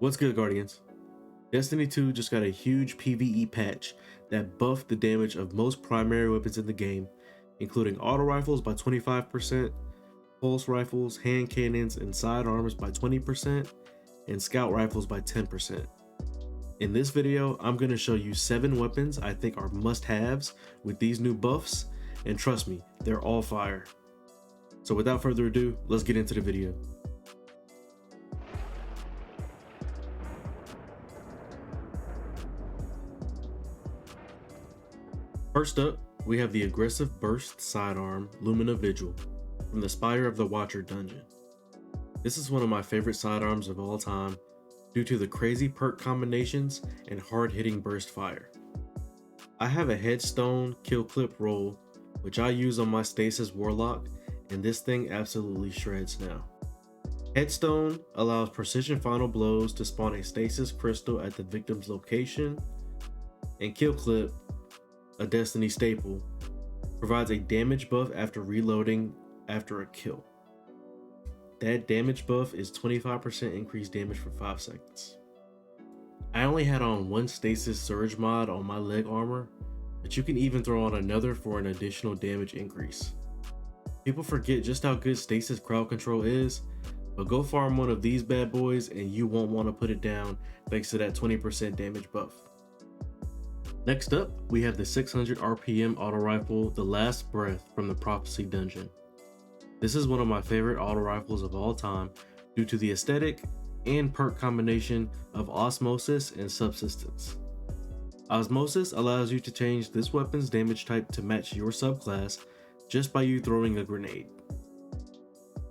What's good, Guardians? Destiny 2 just got a huge PvE patch that buffed the damage of most primary weapons in the game, including auto rifles by 25%, pulse rifles, hand cannons, and sidearms by 20%, and scout rifles by 10%. In this video, I'm going to show you 7 weapons I think are must-haves with these new buffs, and trust me, they're all fire. So without further ado, let's get into the video. First up, we have the aggressive burst sidearm Lumina Vigil from the Spire of the Watcher dungeon. This is one of my favorite sidearms of all time due to the crazy perk combinations and hard-hitting burst fire. I have a headstone kill clip roll which I use on my stasis warlock, and this thing absolutely shreds now. Headstone allows precision final blows to spawn a stasis crystal at the victim's location, and kill clip, a Destiny staple, provides a damage buff after reloading after a kill. That damage buff is 25% increased damage for 5 seconds. I only had on one stasis surge mod on my leg armor, but you can even throw on another for an additional damage increase. People forget just how good stasis crowd control is, but go farm one of these bad boys and you won't want to put it down thanks to that 20% damage buff. Next up, we have the 600 RPM auto rifle, The Last Breath from the Prophecy dungeon. This is one of my favorite auto rifles of all time due to the aesthetic and perk combination of Osmosis and Subsistence. Osmosis allows you to change this weapon's damage type to match your subclass just by you throwing a grenade.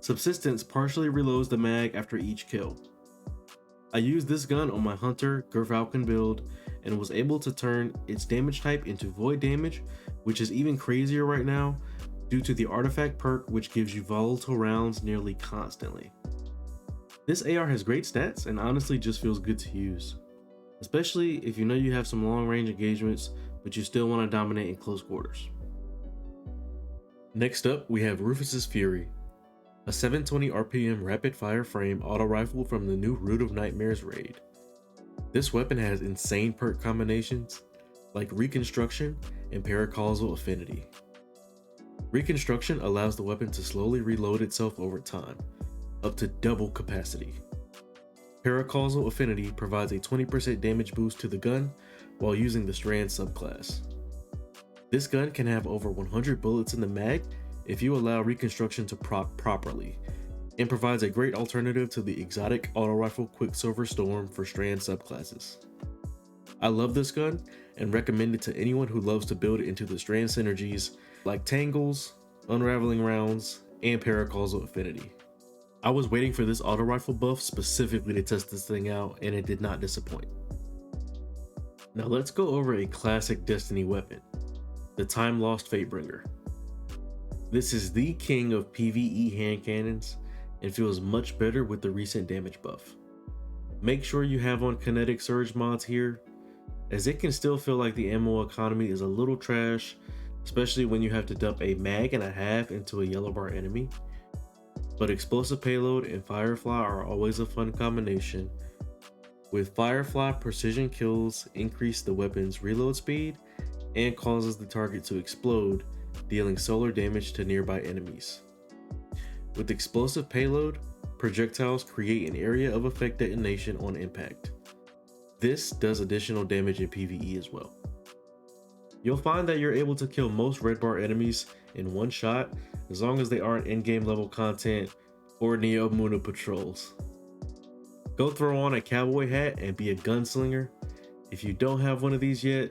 Subsistence partially reloads the mag after each kill. I used this gun on my Hunter Gerfalcon build and was able to turn its damage type into void damage, which is even crazier right now due to the artifact perk which gives you volatile rounds nearly constantly. This AR has great stats and honestly just feels good to use, especially if you know you have some long range engagements but you still want to dominate in close quarters. Next up, we have Rufus Fury, a 720 RPM rapid fire frame auto rifle from the new Root of Nightmares raid. This weapon has insane perk combinations like Reconstruction and Paracausal Affinity. Reconstruction allows the weapon to slowly reload itself over time, up to double capacity. Paracausal Affinity provides a 20% damage boost to the gun while using the Strand subclass. This gun can have over 100 bullets in the mag if you allow Reconstruction to proc properly, and provides a great alternative to the exotic auto rifle Quicksilver Storm for Strand subclasses. I love this gun and recommend it to anyone who loves to build it into the Strand synergies like Tangles, Unraveling Rounds, and Paracausal Affinity. I was waiting for this auto rifle buff specifically to test this thing out, and it did not disappoint. Now let's go over a classic Destiny weapon, the Time Lost Fatebringer. This is the king of PvE hand cannons and feels much better with the recent damage buff. Make sure you have on kinetic surge mods here, as it can still feel like the ammo economy is a little trash, especially when you have to dump a mag and a half into a yellow bar enemy. But explosive payload and Firefly are always a fun combination. With Firefly, precision kills increase the weapon's reload speed and causes the target to explode, dealing solar damage to nearby enemies. With explosive payload, projectiles create an area of effect detonation on impact. This does additional damage in PvE as well. You'll find that you're able to kill most red bar enemies in one shot as long as they aren't in-game level content or Neo Muna patrols. Go throw on a cowboy hat and be a gunslinger. If you don't have one of these yet,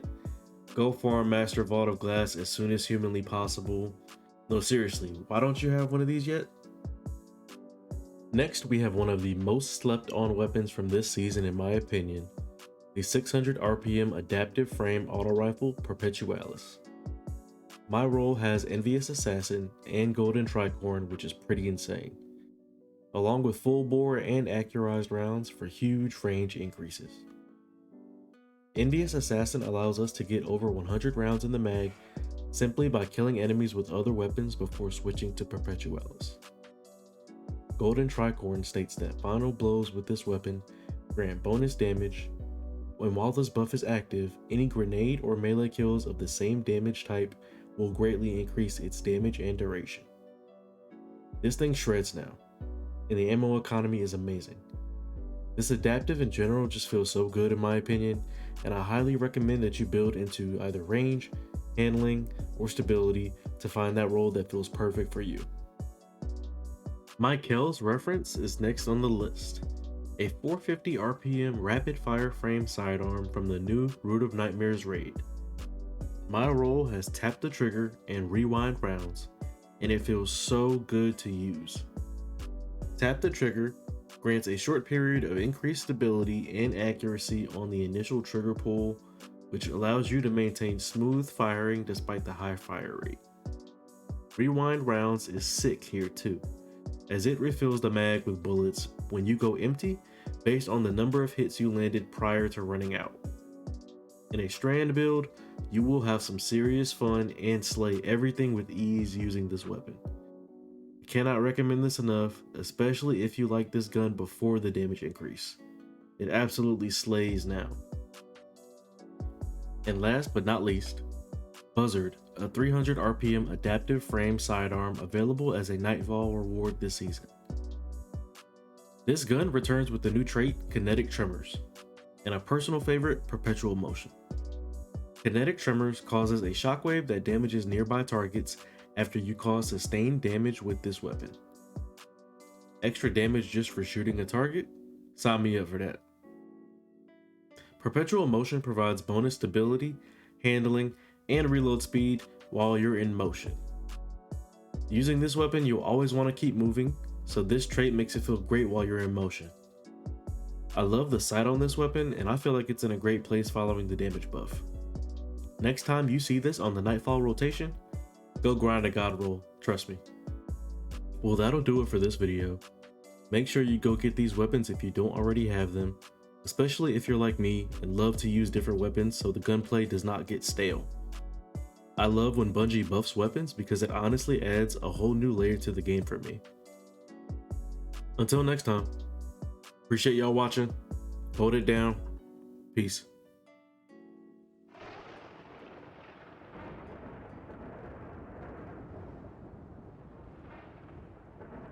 go farm Master Vault of Glass as soon as humanly possible. No, seriously, why don't you have one of these yet? Next, we have one of the most slept on weapons from this season in my opinion, the 600 RPM adaptive frame auto rifle Perpetualis. My role has Envious Assassin and Golden Tricorn, which is pretty insane, along with full bore and accurized rounds for huge range increases. Envious Assassin allows us to get over 100 rounds in the mag simply by killing enemies with other weapons before switching to Perpetualis. Golden Tricorn states that final blows with this weapon grant bonus damage, and while this buff is active, any grenade or melee kills of the same damage type will greatly increase its damage and duration. This thing shreds now, and the ammo economy is amazing. This adaptive in general just feels so good in my opinion, and I highly recommend that you build into either range, handling, or stability to find that role that feels perfect for you. My Kel's reference is next on the list. A 450 RPM rapid fire frame sidearm from the new Root of Nightmares raid. My role has tap the trigger and rewind rounds, and it feels so good to use. Tap the trigger grants a short period of increased stability and accuracy on the initial trigger pull, which allows you to maintain smooth firing despite the high fire rate. Rewind rounds is sick here too, as it refills the mag with bullets when you go empty based on the number of hits you landed prior to running out. In a strand build, you will have some serious fun and slay everything with ease using this weapon. I cannot recommend this enough, especially if you like this gun before the damage increase. It absolutely slays now. And last but not least, Buzzard, a 300 RPM adaptive frame sidearm available as a Nightfall reward this season. This gun returns with the new trait Kinetic Tremors, and a personal favorite, Perpetual Motion. Kinetic Tremors causes a shockwave that damages nearby targets after you cause sustained damage with this weapon. Extra damage just for shooting a target? Sign me up for that. Perpetual Motion provides bonus stability, handling, and reload speed while you're in motion. Using this weapon, you'll always want to keep moving, so this trait makes it feel great while you're in motion. I love the sight on this weapon, and I feel like it's in a great place following the damage buff. Next time you see this on the Nightfall rotation, go grind a god roll, trust me. Well, that'll do it for this video. Make sure you go get these weapons if you don't already have them, especially if you're like me and love to use different weapons so the gunplay does not get stale. I love when Bungie buffs weapons because it honestly adds a whole new layer to the game for me. Until next time, appreciate y'all watching. Hold it down. Peace.